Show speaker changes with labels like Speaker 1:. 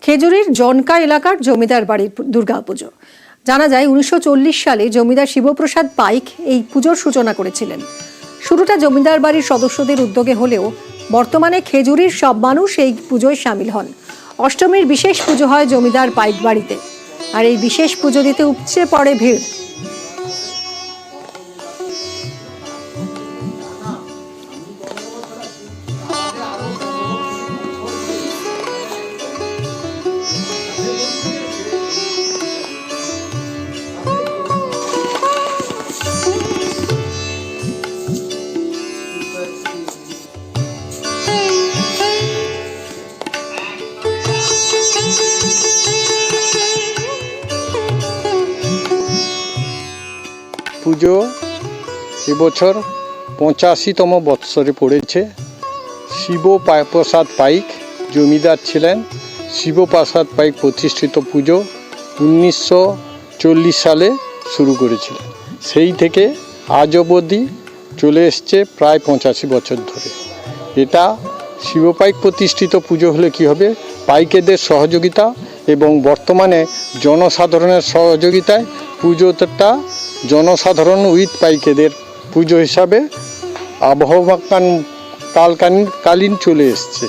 Speaker 1: খেজুরির জনকা এলাকার জমিদার বাড়ির দুর্গাপুজো। জানা যায় 1940 সালে জমিদার শিবপ্রসাদ পাইক এই পুজোর সূচনা করেছিলেন। শুরুটা জমিদার বাড়ির সদস্যদের উদ্যোগে হলেও বর্তমানে খেজুরির সব মানুষ এই পুজোয় সামিল হন। অষ্টমীর বিশেষ পুজো হয় জমিদার পাইক বাড়িতে, আর এই বিশেষ পুজো দিতে উপচে পড়ে ভিড়।
Speaker 2: পুজো এবছর 85তম বৎসরে পড়েছে। শিবপ্রসাদ পাইক জমিদার ছিলেন। শিবপ্রসাদ পাইক প্রতিষ্ঠিত পুজো 1940 সালে শুরু করেছিলেন। সেই থেকে আজ অবধি চলে এসছে প্রায় 85 বছর ধরে। এটা শিবপাইক প্রতিষ্ঠিত পুজো হলে কি হবে, পাইকেদের সহযোগিতা এবং বর্তমানে জনসাধারণের সহযোগিতায় পুজোটা জনসাধারণ উইথ পাইকেদের পুজো হিসাবে আবহমান কালীন চলে এসছে।